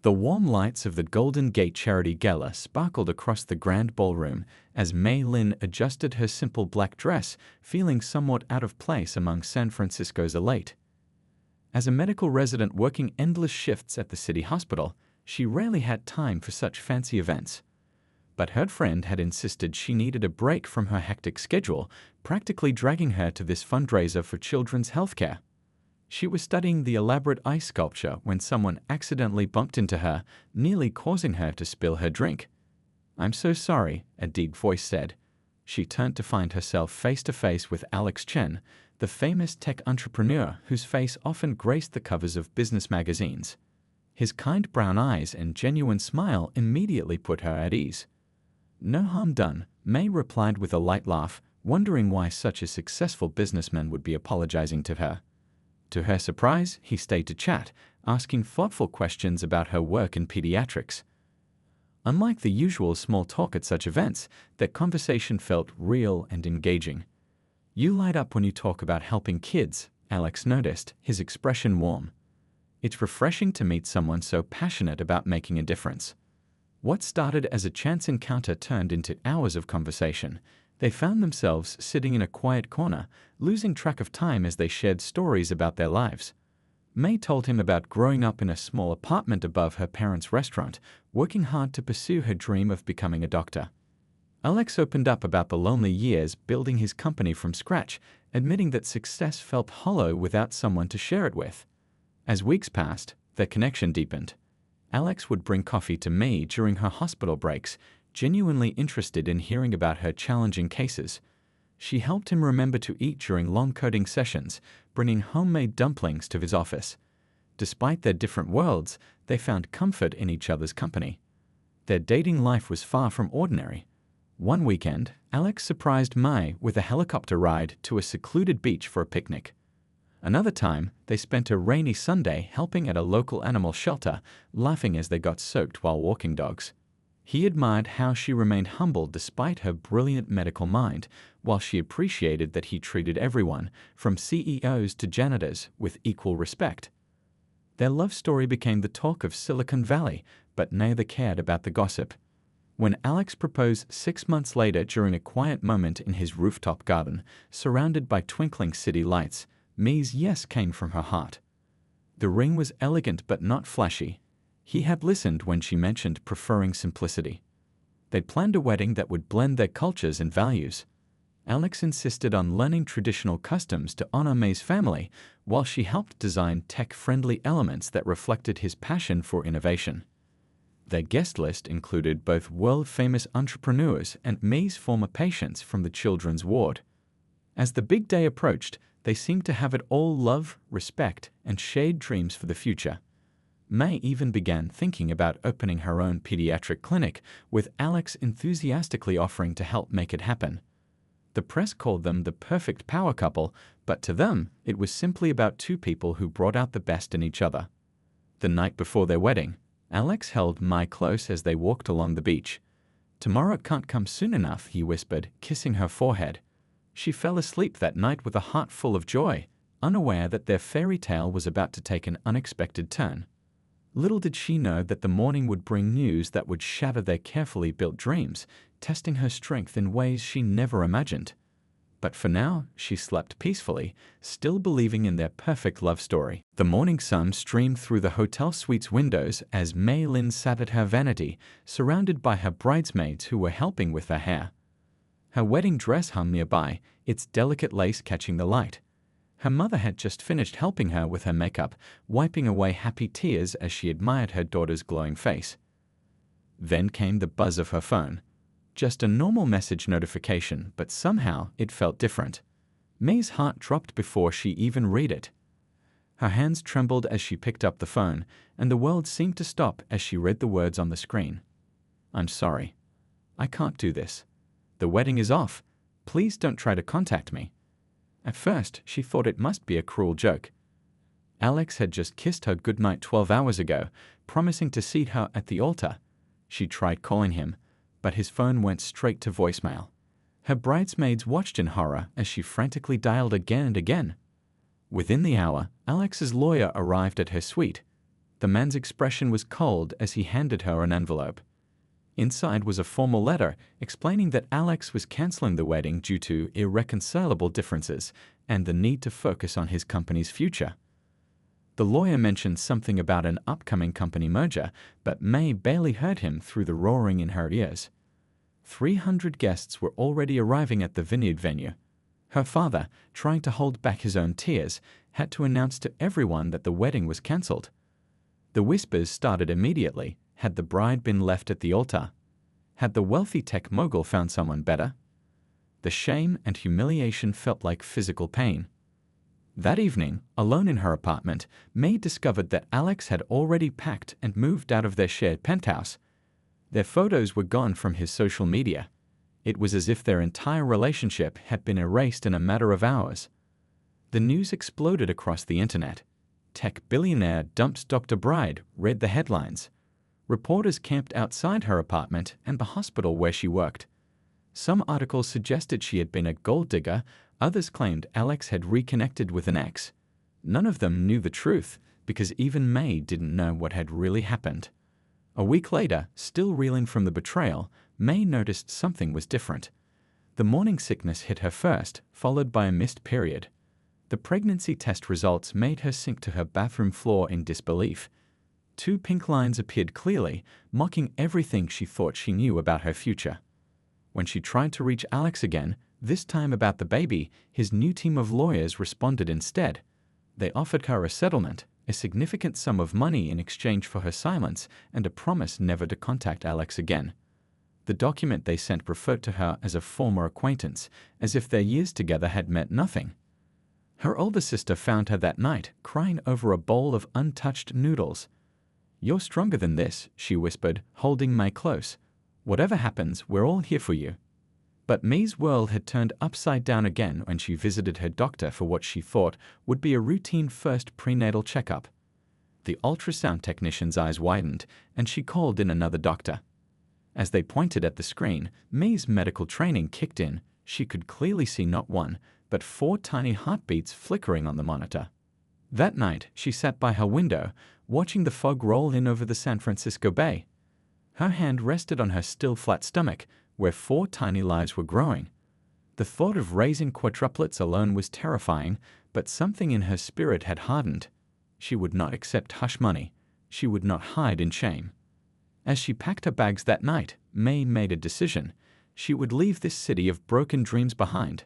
The warm lights of the Golden Gate Charity Gala sparkled across the grand ballroom as Mei Lin adjusted her simple black dress, feeling somewhat out of place among San Francisco's elite. As a medical resident working endless shifts at the city hospital, she rarely had time for such fancy events. But her friend had insisted she needed a break from her hectic schedule, practically dragging her to this fundraiser for children's healthcare. She was studying the elaborate ice sculpture when someone accidentally bumped into her, nearly causing her to spill her drink. "I'm so sorry," a deep voice said. She turned to find herself face to face with Alex Chen, the famous tech entrepreneur whose face often graced the covers of business magazines. His kind brown eyes and genuine smile immediately put her at ease. "No harm done," May replied with a light laugh, wondering why such a successful businessman would be apologizing to her. To her surprise, he stayed to chat, asking thoughtful questions about her work in pediatrics. Unlike the usual small talk at such events, their conversation felt real and engaging. "You light up when you talk about helping kids," Alex noticed, his expression warm. "It's refreshing to meet someone so passionate about making a difference." What started as a chance encounter turned into hours of conversation. They found themselves sitting in a quiet corner, losing track of time as they shared stories about their lives. May told him about growing up in a small apartment above her parents' restaurant, working hard to pursue her dream of becoming a doctor. Alex opened up about the lonely years building his company from scratch, admitting that success felt hollow without someone to share it with. As weeks passed, their connection deepened. Alex would bring coffee to May during her hospital breaks, genuinely interested in hearing about her challenging cases. She helped him remember to eat during long coding sessions, bringing homemade dumplings to his office. Despite their different worlds, they found comfort in each other's company. Their dating life was far from ordinary. One weekend, Alex surprised Mai with a helicopter ride to a secluded beach for a picnic. Another time, they spent a rainy Sunday helping at a local animal shelter, laughing as they got soaked while walking dogs. He admired how she remained humble despite her brilliant medical mind, while she appreciated that he treated everyone, from CEOs to janitors, with equal respect. Their love story became the talk of Silicon Valley, but neither cared about the gossip. When Alex proposed 6 months later during a quiet moment in his rooftop garden, surrounded by twinkling city lights, May's yes came from her heart. The ring was elegant but not flashy. He had listened when she mentioned preferring simplicity. They'd planned a wedding that would blend their cultures and values. Alex insisted on learning traditional customs to honor May's family, while she helped design tech-friendly elements that reflected his passion for innovation. Their guest list included both world-famous entrepreneurs and May's former patients from the children's ward. As the big day approached, they seemed to have it all: love, respect, and shared dreams for the future. May even began thinking about opening her own pediatric clinic, with Alex enthusiastically offering to help make it happen. The press called them the perfect power couple, but to them, it was simply about two people who brought out the best in each other. The night before their wedding, Alex held Mai close as they walked along the beach. "Tomorrow can't come soon enough," he whispered, kissing her forehead. She fell asleep that night with a heart full of joy, unaware that their fairy tale was about to take an unexpected turn. Little did she know that the morning would bring news that would shatter their carefully built dreams, testing her strength in ways she never imagined. But for now, she slept peacefully, still believing in their perfect love story. The morning sun streamed through the hotel suite's windows as Mei Lin sat at her vanity, surrounded by her bridesmaids who were helping with her hair. Her wedding dress hung nearby, its delicate lace catching the light. Her mother had just finished helping her with her makeup, wiping away happy tears as she admired her daughter's glowing face. Then came the buzz of her phone. Just a normal message notification, but somehow it felt different. May's heart dropped before she even read it. Her hands trembled as she picked up the phone, and the world seemed to stop as she read the words on the screen. "I'm sorry. I can't do this. The wedding is off. Please don't try to contact me." At first, she thought it must be a cruel joke. Alex had just kissed her goodnight 12 hours ago, promising to seat her at the altar. She tried calling him, but his phone went straight to voicemail. Her bridesmaids watched in horror as she frantically dialed again and again. Within the hour, Alex's lawyer arrived at her suite. The man's expression was cold as he handed her an envelope. Inside was a formal letter explaining that Alex was canceling the wedding due to irreconcilable differences and the need to focus on his company's future. The lawyer mentioned something about an upcoming company merger, but May barely heard him through the roaring in her ears. 300 guests were already arriving at the vineyard venue. Her father, trying to hold back his own tears, had to announce to everyone that the wedding was cancelled. The whispers started immediately. Had the bride been left at the altar? Had the wealthy tech mogul found someone better? The shame and humiliation felt like physical pain. That evening, alone in her apartment, May discovered that Alex had already packed and moved out of their shared penthouse. Their photos were gone from his social media. It was as if their entire relationship had been erased in a matter of hours. The news exploded across the internet. Tech billionaire dumps Dr. Bride, read the headlines. Reporters camped outside her apartment and the hospital where she worked. Some articles suggested she had been a gold digger, others claimed Alex had reconnected with an ex. None of them knew the truth, because even May didn't know what had really happened. A week later, still reeling from the betrayal, May noticed something was different. The morning sickness hit her first, followed by a missed period. The pregnancy test results made her sink to her bathroom floor in disbelief. 2 pink lines appeared clearly, mocking everything she thought she knew about her future. When she tried to reach Alex again, this time about the baby, his new team of lawyers responded instead. They offered her a settlement, a significant sum of money in exchange for her silence, and a promise never to contact Alex again. The document they sent referred to her as a former acquaintance, as if their years together had meant nothing. Her older sister found her that night, crying over a bowl of untouched noodles. "You're stronger than this," she whispered, holding May close. "Whatever happens, we're all here for you." But May's world had turned upside down again when she visited her doctor for what she thought would be a routine first prenatal checkup. The ultrasound technician's eyes widened, and she called in another doctor. As they pointed at the screen, May's medical training kicked in. She could clearly see not 1, but 4 tiny heartbeats flickering on the monitor. That night, she sat by her window, watching the fog roll in over the San Francisco Bay. Her hand rested on her still flat stomach, where 4 tiny lives were growing. The thought of raising quadruplets alone was terrifying, but something in her spirit had hardened. She would not accept hush money. She would not hide in shame. As she packed her bags that night, May made a decision. She would leave this city of broken dreams behind.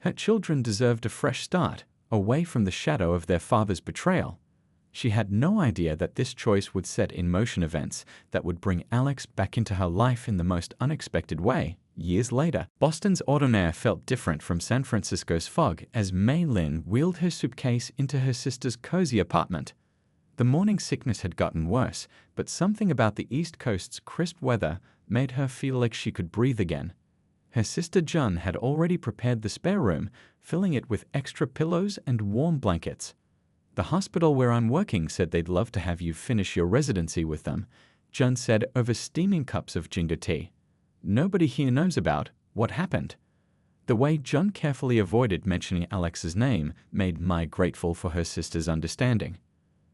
Her children deserved a fresh start, away from the shadow of their father's betrayal. She had no idea that this choice would set in motion events that would bring Alex back into her life in the most unexpected way. Years later, Boston's autumn air felt different from San Francisco's fog as May Lin wheeled her suitcase into her sister's cozy apartment. The morning sickness had gotten worse, but something about the East Coast's crisp weather made her feel like she could breathe again. Her sister Jun had already prepared the spare room, filling it with extra pillows and warm blankets. "The hospital where I'm working said they'd love to have you finish your residency with them," Jun said over steaming cups of ginger tea. "Nobody here knows about what happened." The way Jun carefully avoided mentioning Alex's name made Mai grateful for her sister's understanding.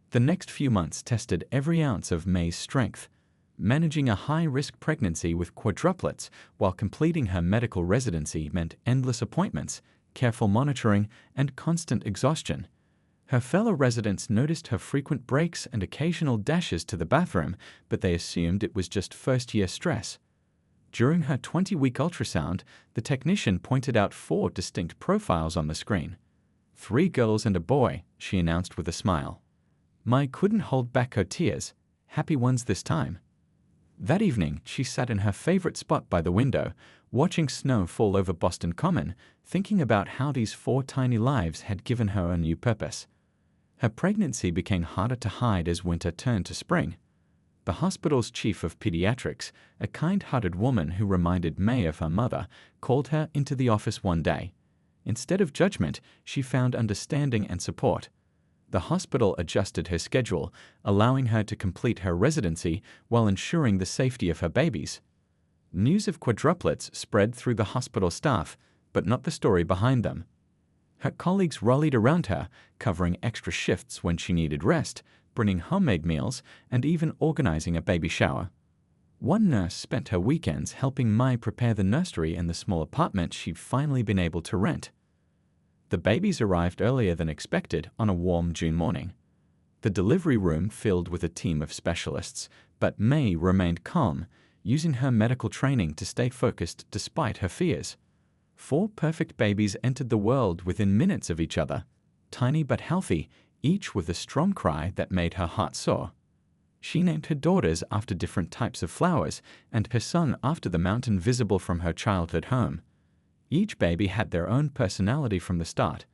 The next few months tested every ounce of May's strength. Managing a high-risk pregnancy with quadruplets while completing her medical residency meant endless appointments, careful monitoring, and constant exhaustion. Her fellow residents noticed her frequent breaks and occasional dashes to the bathroom, but they assumed it was just first-year stress. During her 20-week ultrasound, the technician pointed out 4 distinct profiles on the screen. 3 girls and a boy, she announced with a smile. Mai couldn't hold back her tears, happy ones this time. That evening, she sat in her favorite spot by the window, watching snow fall over Boston Common, thinking about how these 4 tiny lives had given her a new purpose. Her pregnancy became harder to hide as winter turned to spring. The hospital's chief of pediatrics, a kind-hearted woman who reminded May of her mother, called her into the office one day. Instead of judgment, she found understanding and support. The hospital adjusted her schedule, allowing her to complete her residency while ensuring the safety of her babies. News of quadruplets spread through the hospital staff, but not the story behind them. Her colleagues rallied around her, covering extra shifts when she needed rest, bringing homemade meals, and even organizing a baby shower. One nurse spent her weekends helping Mai prepare the nursery in the small apartment she'd finally been able to rent. The babies arrived earlier than expected on a warm June morning. The delivery room filled with a team of specialists, but Mai remained calm, using her medical training to stay focused despite her fears. 4 perfect babies entered the world within minutes of each other, tiny but healthy, each with a strong cry that made her heart soar. She named her daughters after different types of flowers and her son after the mountain visible from her childhood home. Each baby had their own personality from the start.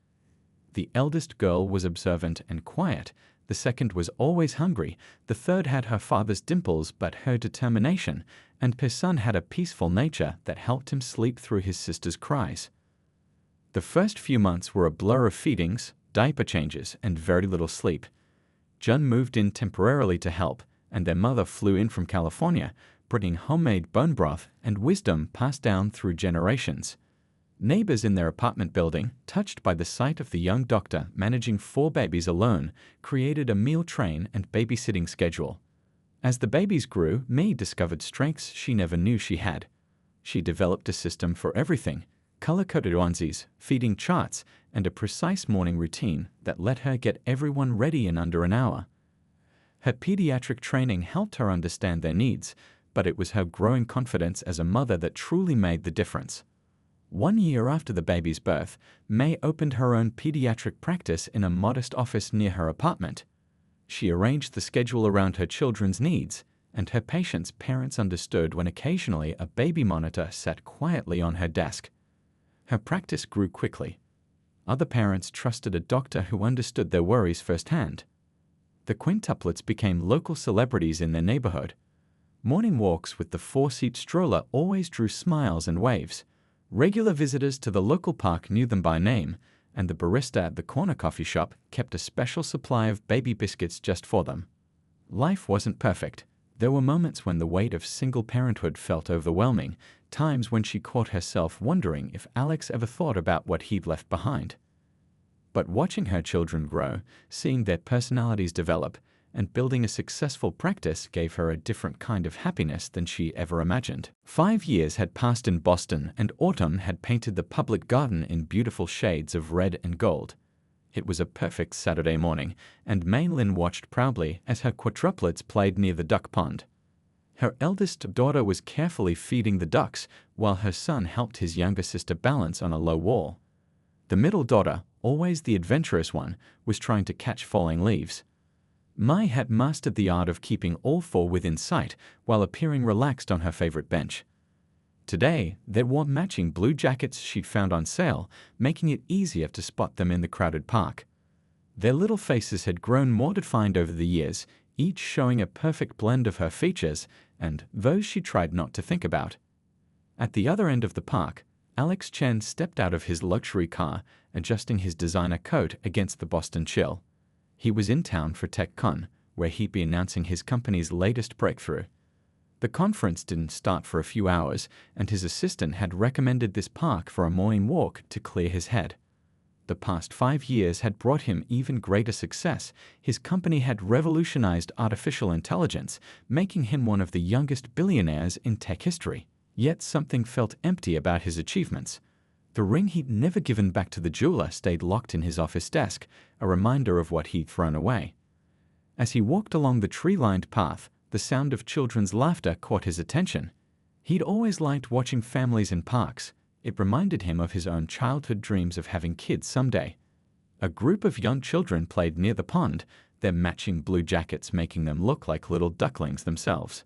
The eldest girl was observant and quiet, the second was always hungry, the third had her father's dimples but her determination, and her son had a peaceful nature that helped him sleep through his sister's cries. The first few months were a blur of feedings, diaper changes, and very little sleep. Jun moved in temporarily to help, and their mother flew in from California, bringing homemade bone broth and wisdom passed down through generations. Neighbors in their apartment building, touched by the sight of the young doctor managing 4 babies alone, created a meal train and babysitting schedule. As the babies grew, Mai discovered strengths she never knew she had. She developed a system for everything: color-coded onesies, feeding charts, and a precise morning routine that let her get everyone ready in under an hour. Her pediatric training helped her understand their needs, but it was her growing confidence as a mother that truly made the difference. 1 year after the baby's birth, Mai opened her own pediatric practice in a modest office near her apartment. She arranged the schedule around her children's needs, and her patients' parents understood when occasionally a baby monitor sat quietly on her desk. Her practice grew quickly. Other parents trusted a doctor who understood their worries firsthand. The quintuplets became local celebrities in their neighborhood. Morning walks with the 4-seat stroller always drew smiles and waves. Regular visitors to the local park knew them by name, and the barista at the corner coffee shop kept a special supply of baby biscuits just for them. Life wasn't perfect. There were moments when the weight of single parenthood felt overwhelming, times when she caught herself wondering if Alex ever thought about what he'd left behind. But watching her children grow, seeing their personalities develop, and building a successful practice gave her a different kind of happiness than she ever imagined. 5 years had passed in Boston, and autumn had painted the public garden in beautiful shades of red and gold. It was a perfect Saturday morning, and Mai Lin watched proudly as her quadruplets played near the duck pond. Her eldest daughter was carefully feeding the ducks, while her son helped his younger sister balance on a low wall. The middle daughter, always the adventurous one, was trying to catch falling leaves. Mai had mastered the art of keeping all 4 within sight while appearing relaxed on her favorite bench. Today, they wore matching blue jackets she'd found on sale, making it easier to spot them in the crowded park. Their little faces had grown more defined over the years, each showing a perfect blend of her features and those she tried not to think about. At the other end of the park, Alex Chen stepped out of his luxury car, adjusting his designer coat against the Boston chill. He was in town for TechCon, where he'd be announcing his company's latest breakthrough. The conference didn't start for a few hours, and his assistant had recommended this park for a morning walk to clear his head. The past 5 years had brought him even greater success. His company had revolutionized artificial intelligence, making him one of the youngest billionaires in tech history. Yet something felt empty about his achievements. The ring he'd never given back to the jeweler stayed locked in his office desk, a reminder of what he'd thrown away. As he walked along the tree-lined path, the sound of children's laughter caught his attention. He'd always liked watching families in parks. It reminded him of his own childhood dreams of having kids someday. A group of young children played near the pond, their matching blue jackets making them look like little ducklings themselves.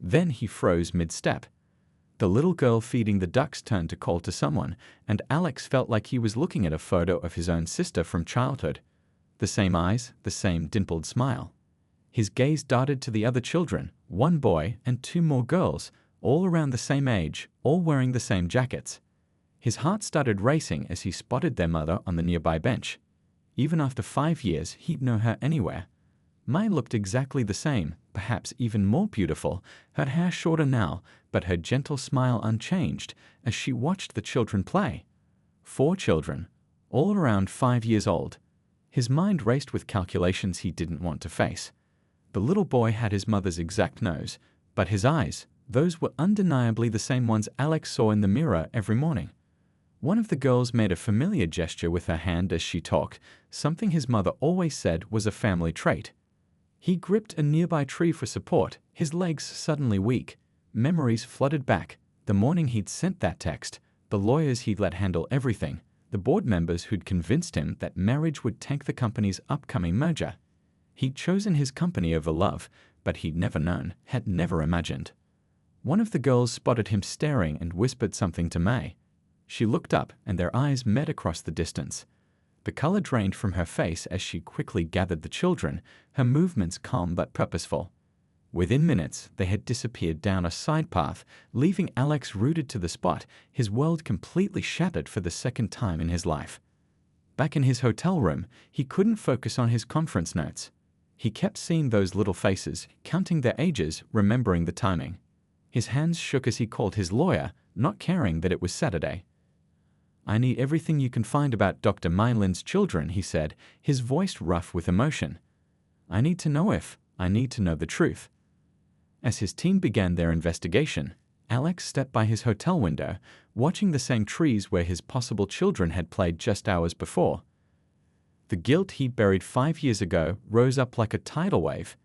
Then he froze mid-step. The little girl feeding the ducks turned to call to someone, and Alex felt like he was looking at a photo of his own sister from childhood. The same eyes, the same dimpled smile. His gaze darted to the other children, 1 boy and 2 more girls, all around the same age, all wearing the same jackets. His heart started racing as he spotted their mother on the nearby bench. Even after 5 years, he'd know her anywhere. Mai looked exactly the same, perhaps even more beautiful, her hair shorter now, but her gentle smile unchanged as she watched the children play. 4 children, all around 5 years old. His mind raced with calculations he didn't want to face. The little boy had his mother's exact nose, but his eyes, those were undeniably the same ones Alex saw in the mirror every morning. One of the girls made a familiar gesture with her hand as she talked, something his mother always said was a family trait. He gripped a nearby tree for support, his legs suddenly weak. Memories flooded back. The morning he'd sent that text, the lawyers he'd let handle everything, the board members who'd convinced him that marriage would tank the company's upcoming merger. He'd chosen his company over love, but he'd never known, had never imagined. One of the girls spotted him staring and whispered something to May. She looked up, and their eyes met across the distance. The color drained from her face as she quickly gathered the children, her movements calm but purposeful. Within minutes, they had disappeared down a side path, leaving Alex rooted to the spot, his world completely shattered for the second time in his life. Back in his hotel room, he couldn't focus on his conference notes. He kept seeing those little faces, counting their ages, remembering the timing. His hands shook as he called his lawyer, not caring that it was Saturday. "I need everything you can find about Dr. Mylin's children," he said, his voice rough with emotion. I need to know the truth." As his team began their investigation, Alex stepped by his hotel window, watching the same trees where his possible children had played just hours before. The guilt he buried 5 years ago rose up like a tidal wave.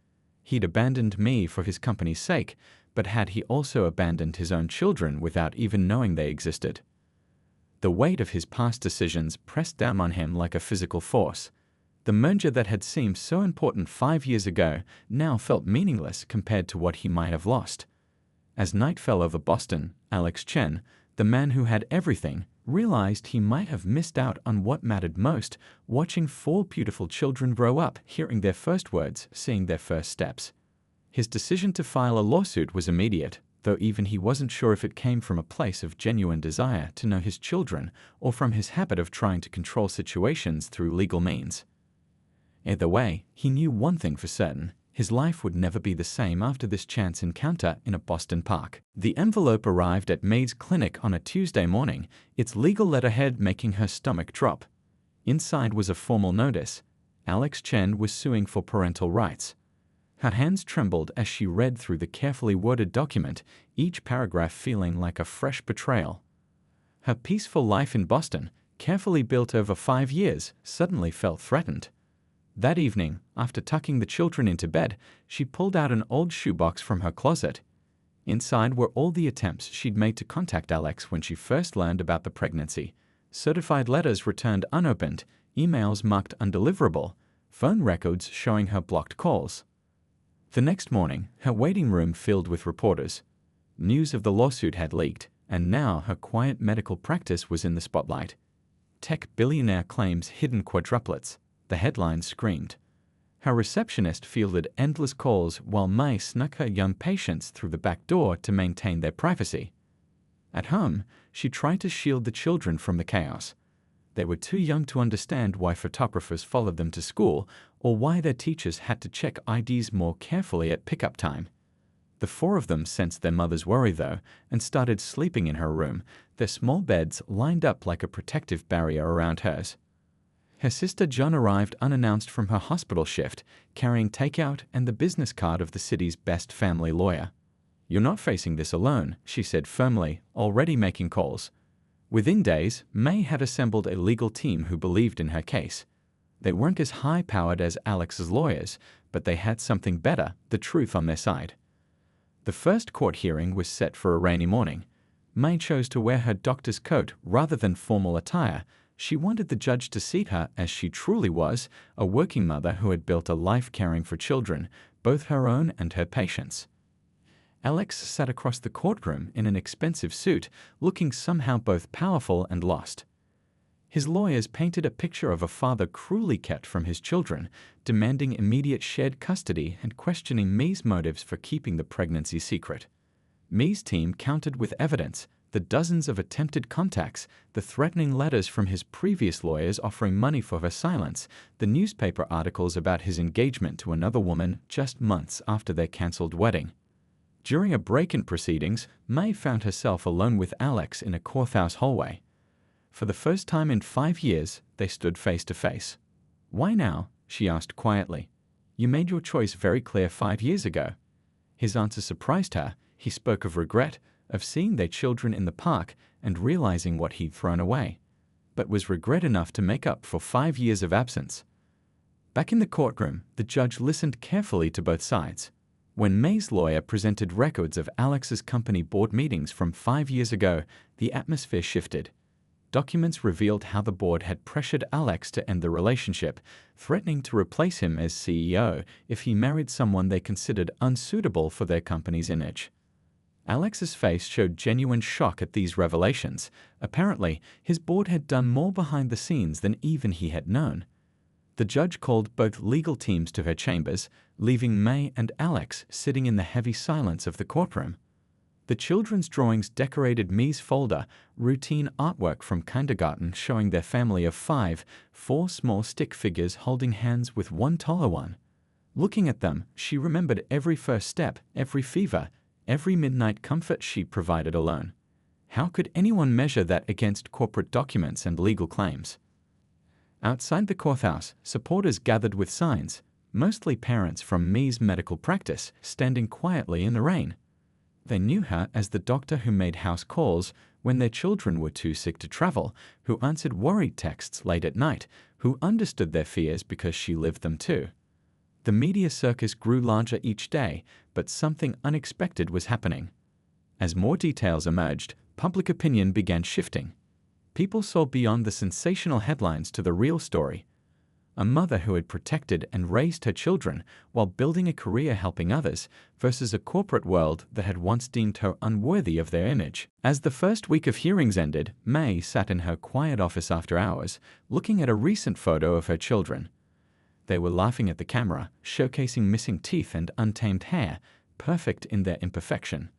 He'd abandoned me for his company's sake, but had he also abandoned his own children without even knowing they existed? The weight of his past decisions pressed down on him like a physical force. The merger that had seemed so important 5 years ago now felt meaningless compared to what he might have lost. As night fell over Boston, Alex Chen, the man who had everything, realized he might have missed out on what mattered most, watching 4 beautiful children grow up, hearing their first words, seeing their first steps. His decision to file a lawsuit was immediate, though even he wasn't sure if it came from a place of genuine desire to know his children or from his habit of trying to control situations through legal means. Either way, he knew one thing for certain: his life would never be the same after this chance encounter in a Boston park. The envelope arrived at May's clinic on a Tuesday morning, its legal letterhead making her stomach drop. Inside was a formal notice. Alex Chen was suing for parental rights. Her hands trembled as she read through the carefully worded document, each paragraph feeling like a fresh betrayal. Her peaceful life in Boston, carefully built over 5 years, suddenly felt threatened. That evening, after tucking the children into bed, she pulled out an old shoebox from her closet. Inside were all the attempts she'd made to contact Alex when she first learned about the pregnancy. Certified letters returned unopened, emails marked undeliverable, phone records showing her blocked calls. The next morning, her waiting room filled with reporters. News of the lawsuit had leaked, and now her quiet medical practice was in the spotlight. Tech billionaire claims hidden quadruplets, the headline screamed. Her receptionist fielded endless calls while May snuck her young patients through the back door to maintain their privacy. At home, she tried to shield the children from the chaos. They were too young to understand why photographers followed them to school or why their teachers had to check IDs more carefully at pickup time. The 4 of them sensed their mother's worry, though, and started sleeping in her room, their small beds lined up like a protective barrier around hers. Her sister John arrived unannounced from her hospital shift, carrying takeout and the business card of the city's best family lawyer. "You're not facing this alone," she said firmly, already making calls. Within days, May had assembled a legal team who believed in her case. They weren't as high-powered as Alex's lawyers, but they had something better, the truth on their side. The first court hearing was set for a rainy morning. May chose to wear her doctor's coat rather than formal attire. She wanted the judge to see her as she truly was, a working mother who had built a life caring for children, both her own and her patients'. Alex sat across the courtroom in an expensive suit, looking somehow both powerful and lost. His lawyers painted a picture of a father cruelly kept from his children, demanding immediate shared custody and questioning May's motives for keeping the pregnancy secret. May's team countered with evidence: the dozens of attempted contacts, the threatening letters from his previous lawyers offering money for her silence, the newspaper articles about his engagement to another woman just months after their cancelled wedding. During a break in proceedings, May found herself alone with Alex in a courthouse hallway. For the first time in 5 years, they stood face to face. "Why now?" she asked quietly. "You made your choice very clear 5 years ago." His answer surprised her. He spoke of regret, of seeing their children in the park and realizing what he'd thrown away. But was regret enough to make up for 5 years of absence? Back in the courtroom, the judge listened carefully to both sides. When May's lawyer presented records of Alex's company board meetings from 5 years ago, the atmosphere shifted. Documents revealed how the board had pressured Alex to end the relationship, threatening to replace him as CEO if he married someone they considered unsuitable for their company's image. Alex's face showed genuine shock at these revelations. Apparently, his board had done more behind the scenes than even he had known. The judge called both legal teams to her chambers, leaving May and Alex sitting in the heavy silence of the courtroom. The children's drawings decorated May's folder, routine artwork from kindergarten showing their family of 5, 4 small stick figures holding hands with one taller one. Looking at them, she remembered every first step, every fever, every midnight comfort she provided alone. How could anyone measure that against corporate documents and legal claims? Outside the courthouse, supporters gathered with signs, mostly parents from May's medical practice, standing quietly in the rain. They knew her as the doctor who made house calls when their children were too sick to travel, who answered worried texts late at night, who understood their fears because she lived them too. The media circus grew larger each day, but something unexpected was happening. As more details emerged, public opinion began shifting. People saw beyond the sensational headlines to the real story. A mother who had protected and raised her children while building a career helping others versus a corporate world that had once deemed her unworthy of their image. As the first week of hearings ended, May sat in her quiet office after hours, looking at a recent photo of her children. They were laughing at the camera, showcasing missing teeth and untamed hair, perfect in their imperfection.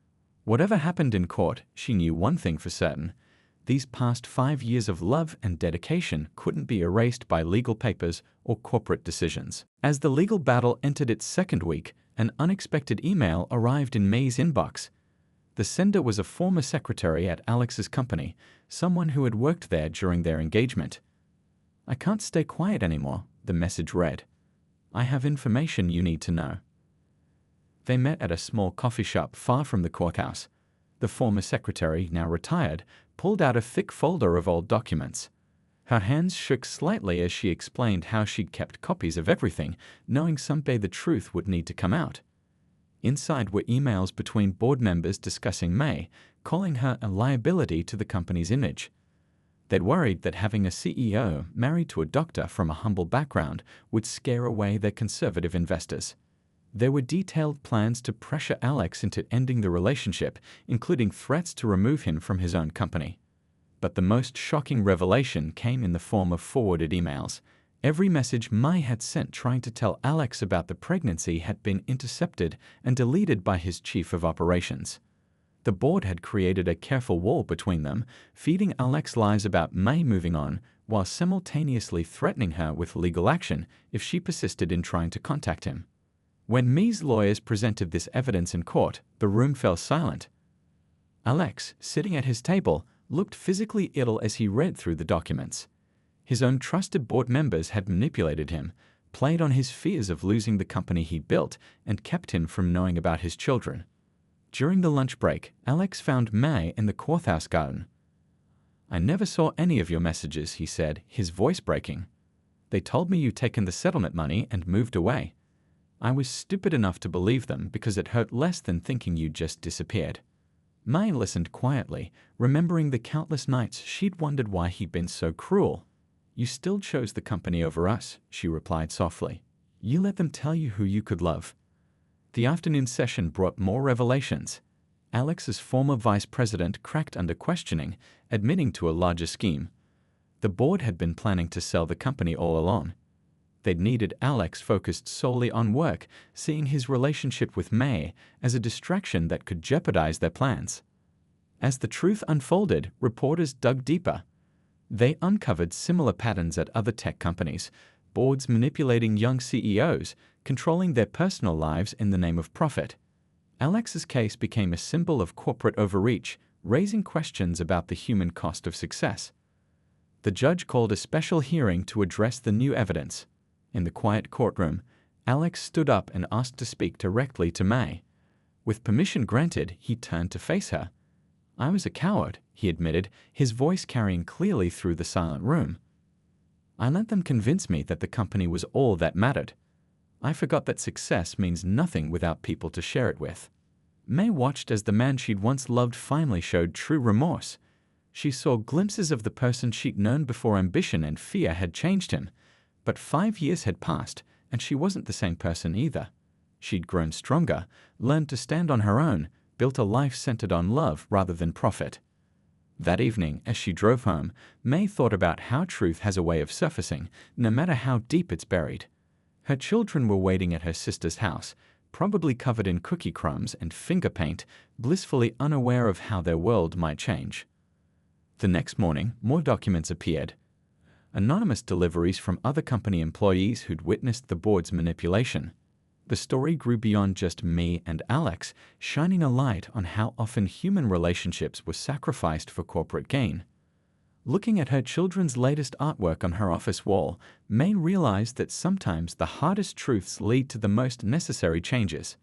Whatever happened in court, she knew one thing for certain. These past 5 years of love and dedication couldn't be erased by legal papers or corporate decisions. As the legal battle entered its second week, an unexpected email arrived in May's inbox. The sender was a former secretary at Alex's company, someone who had worked there during their engagement. "I can't stay quiet anymore," the message read. "I have information you need to know." They met at a small coffee shop far from the courthouse. The former secretary, now retired, pulled out a thick folder of old documents. Her hands shook slightly as she explained how she'd kept copies of everything, knowing someday the truth would need to come out. Inside were emails between board members discussing May, calling her a liability to the company's image. They'd worried that having a CEO married to a doctor from a humble background would scare away their conservative investors. There were detailed plans to pressure Alex into ending the relationship, including threats to remove him from his own company. But the most shocking revelation came in the form of forwarded emails. Every message May had sent trying to tell Alex about the pregnancy had been intercepted and deleted by his chief of operations. The board had created a careful wall between them, feeding Alex lies about May moving on, while simultaneously threatening her with legal action if she persisted in trying to contact him. When May's lawyers presented this evidence in court, the room fell silent. Alex, sitting at his table, looked physically ill as he read through the documents. His own trusted board members had manipulated him, played on his fears of losing the company he built, and kept him from knowing about his children. During the lunch break, Alex found May in the courthouse garden. "I never saw any of your messages," he said, his voice breaking. "They told me you'd taken the settlement money and moved away. I was stupid enough to believe them because it hurt less than thinking you'd just disappeared." May listened quietly, remembering the countless nights she'd wondered why he'd been so cruel. "You still chose the company over us," she replied softly. "You let them tell you who you could love." The afternoon session brought more revelations. Alex's former vice president cracked under questioning, admitting to a larger scheme. The board had been planning to sell the company all along. They'd needed Alex focused solely on work, seeing his relationship with May as a distraction that could jeopardize their plans. As the truth unfolded, reporters dug deeper. They uncovered similar patterns at other tech companies, boards manipulating young CEOs, controlling their personal lives in the name of profit. Alex's case became a symbol of corporate overreach, raising questions about the human cost of success. The judge called a special hearing to address the new evidence. In the quiet courtroom, Alex stood up and asked to speak directly to May. With permission granted, he turned to face her. "I was a coward," he admitted, his voice carrying clearly through the silent room. "I let them convince me that the company was all that mattered. I forgot that success means nothing without people to share it with." May watched as the man she'd once loved finally showed true remorse. She saw glimpses of the person she'd known before ambition and fear had changed him. But 5 years had passed, and she wasn't the same person either. She'd grown stronger, learned to stand on her own, built a life centered on love rather than profit. That evening, as she drove home, May thought about how truth has a way of surfacing, no matter how deep it's buried. Her children were waiting at her sister's house, probably covered in cookie crumbs and finger paint, blissfully unaware of how their world might change. The next morning, more documents appeared. Anonymous deliveries from other company employees who'd witnessed the board's manipulation. The story grew beyond just me and Alex, shining a light on how often human relationships were sacrificed for corporate gain. Looking at her children's latest artwork on her office wall, May realized that sometimes the hardest truths lead to the most necessary changes.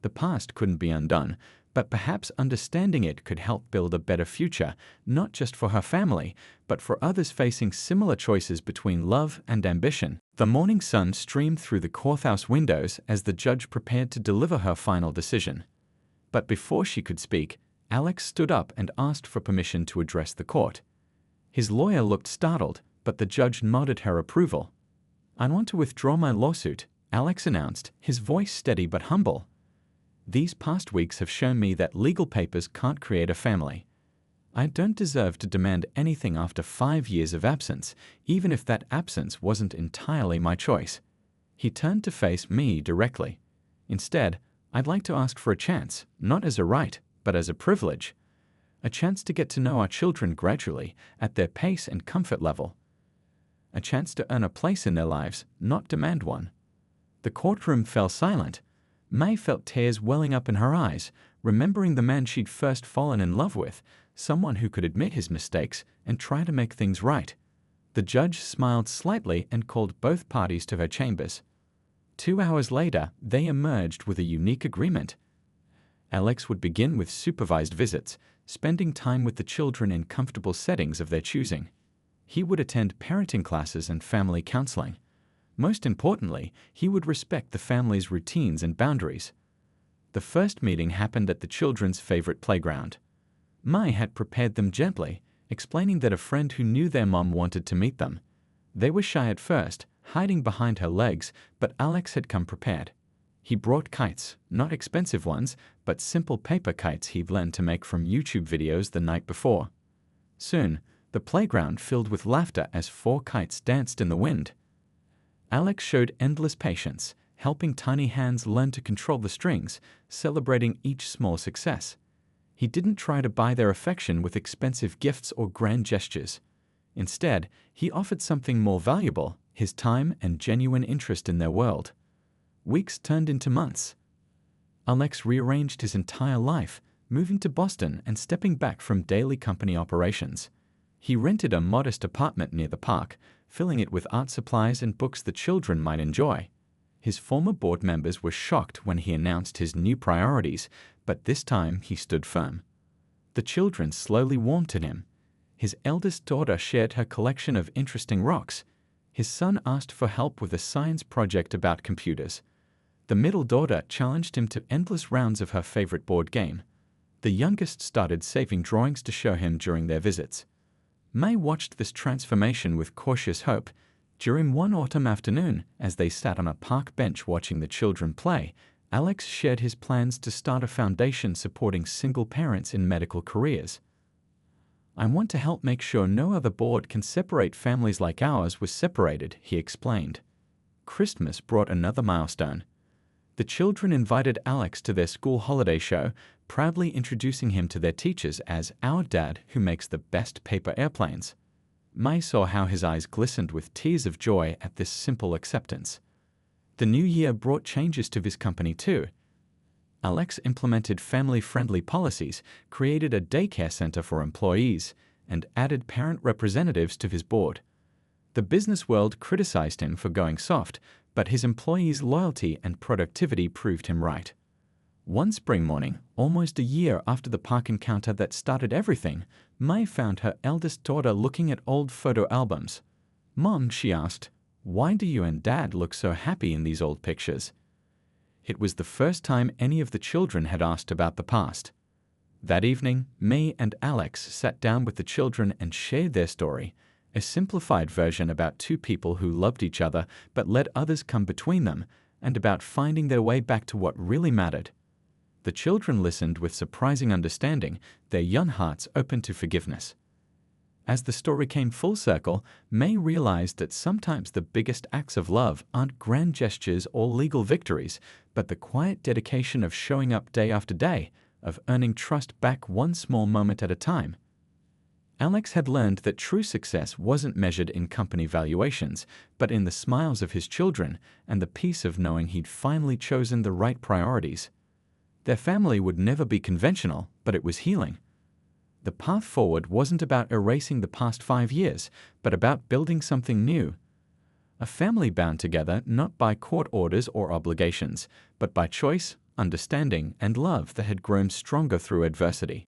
The past couldn't be undone, but perhaps understanding it could help build a better future, not just for her family, but for others facing similar choices between love and ambition. The morning sun streamed through the courthouse windows as the judge prepared to deliver her final decision. But before she could speak, Alex stood up and asked for permission to address the court. His lawyer looked startled, but the judge nodded her approval. "I want to withdraw my lawsuit," Alex announced, his voice steady but humble. "These past weeks have shown me that legal papers can't create a family. I don't deserve to demand anything after 5 years of absence, even if that absence wasn't entirely my choice." He turned to face me directly. "Instead, I'd like to ask for a chance, not as a right, but as a privilege. A chance to get to know our children gradually, at their pace and comfort level. A chance to earn a place in their lives, not demand one." The courtroom fell silent. May felt tears welling up in her eyes, remembering the man she'd first fallen in love with, someone who could admit his mistakes and try to make things right. The judge smiled slightly and called both parties to her chambers. 2 hours later, they emerged with a unique agreement. Alex would begin with supervised visits, spending time with the children in comfortable settings of their choosing. He would attend parenting classes and family counseling. Most importantly, he would respect the family's routines and boundaries. The first meeting happened at the children's favorite playground. Mai had prepared them gently, explaining that a friend who knew their mom wanted to meet them. They were shy at first, hiding behind her legs, but Alex had come prepared. He brought kites, not expensive ones, but simple paper kites he'd learned to make from YouTube videos the night before. Soon, the playground filled with laughter as 4 kites danced in the wind. Alex showed endless patience, helping tiny hands learn to control the strings, celebrating each small success. He didn't try to buy their affection with expensive gifts or grand gestures. Instead, he offered something more valuable, his time and genuine interest in their world. Weeks turned into months. Alex rearranged his entire life, moving to Boston and stepping back from daily company operations. He rented a modest apartment near the park, filling it with art supplies and books the children might enjoy. His former board members were shocked when he announced his new priorities, but this time he stood firm. The children slowly warmed to him. His eldest daughter shared her collection of interesting rocks. His son asked for help with a science project about computers. The middle daughter challenged him to endless rounds of her favorite board game. The youngest started saving drawings to show him during their visits. May watched this transformation with cautious hope. During one autumn afternoon, as they sat on a park bench watching the children play, Alex shared his plans to start a foundation supporting single parents in medical careers. "I want to help make sure no other board can separate families like ours was separated," he explained. Christmas brought another milestone. The children invited Alex to their school holiday show, proudly introducing him to their teachers as "our dad who makes the best paper airplanes." May saw how his eyes glistened with tears of joy at this simple acceptance. The new year brought changes to his company too. Alex implemented family-friendly policies, created a daycare center for employees, and added parent representatives to his board. The business world criticized him for going soft, but his employees' loyalty and productivity proved him right. One spring morning, almost a year after the park encounter that started everything, May found her eldest daughter looking at old photo albums. "Mom," she asked, "why do you and Dad look so happy in these old pictures?" It was the first time any of the children had asked about the past. That evening, May and Alex sat down with the children and shared their story, a simplified version about two people who loved each other but let others come between them, and about finding their way back to what really mattered. The children listened with surprising understanding, their young hearts open to forgiveness. As the story came full circle, May realized that sometimes the biggest acts of love aren't grand gestures or legal victories, but the quiet dedication of showing up day after day, of earning trust back one small moment at a time. Alex had learned that true success wasn't measured in company valuations, but in the smiles of his children and the peace of knowing he'd finally chosen the right priorities. Their family would never be conventional, but it was healing. The path forward wasn't about erasing the past 5 years, but about building something new. A family bound together not by court orders or obligations, but by choice, understanding, and love that had grown stronger through adversity.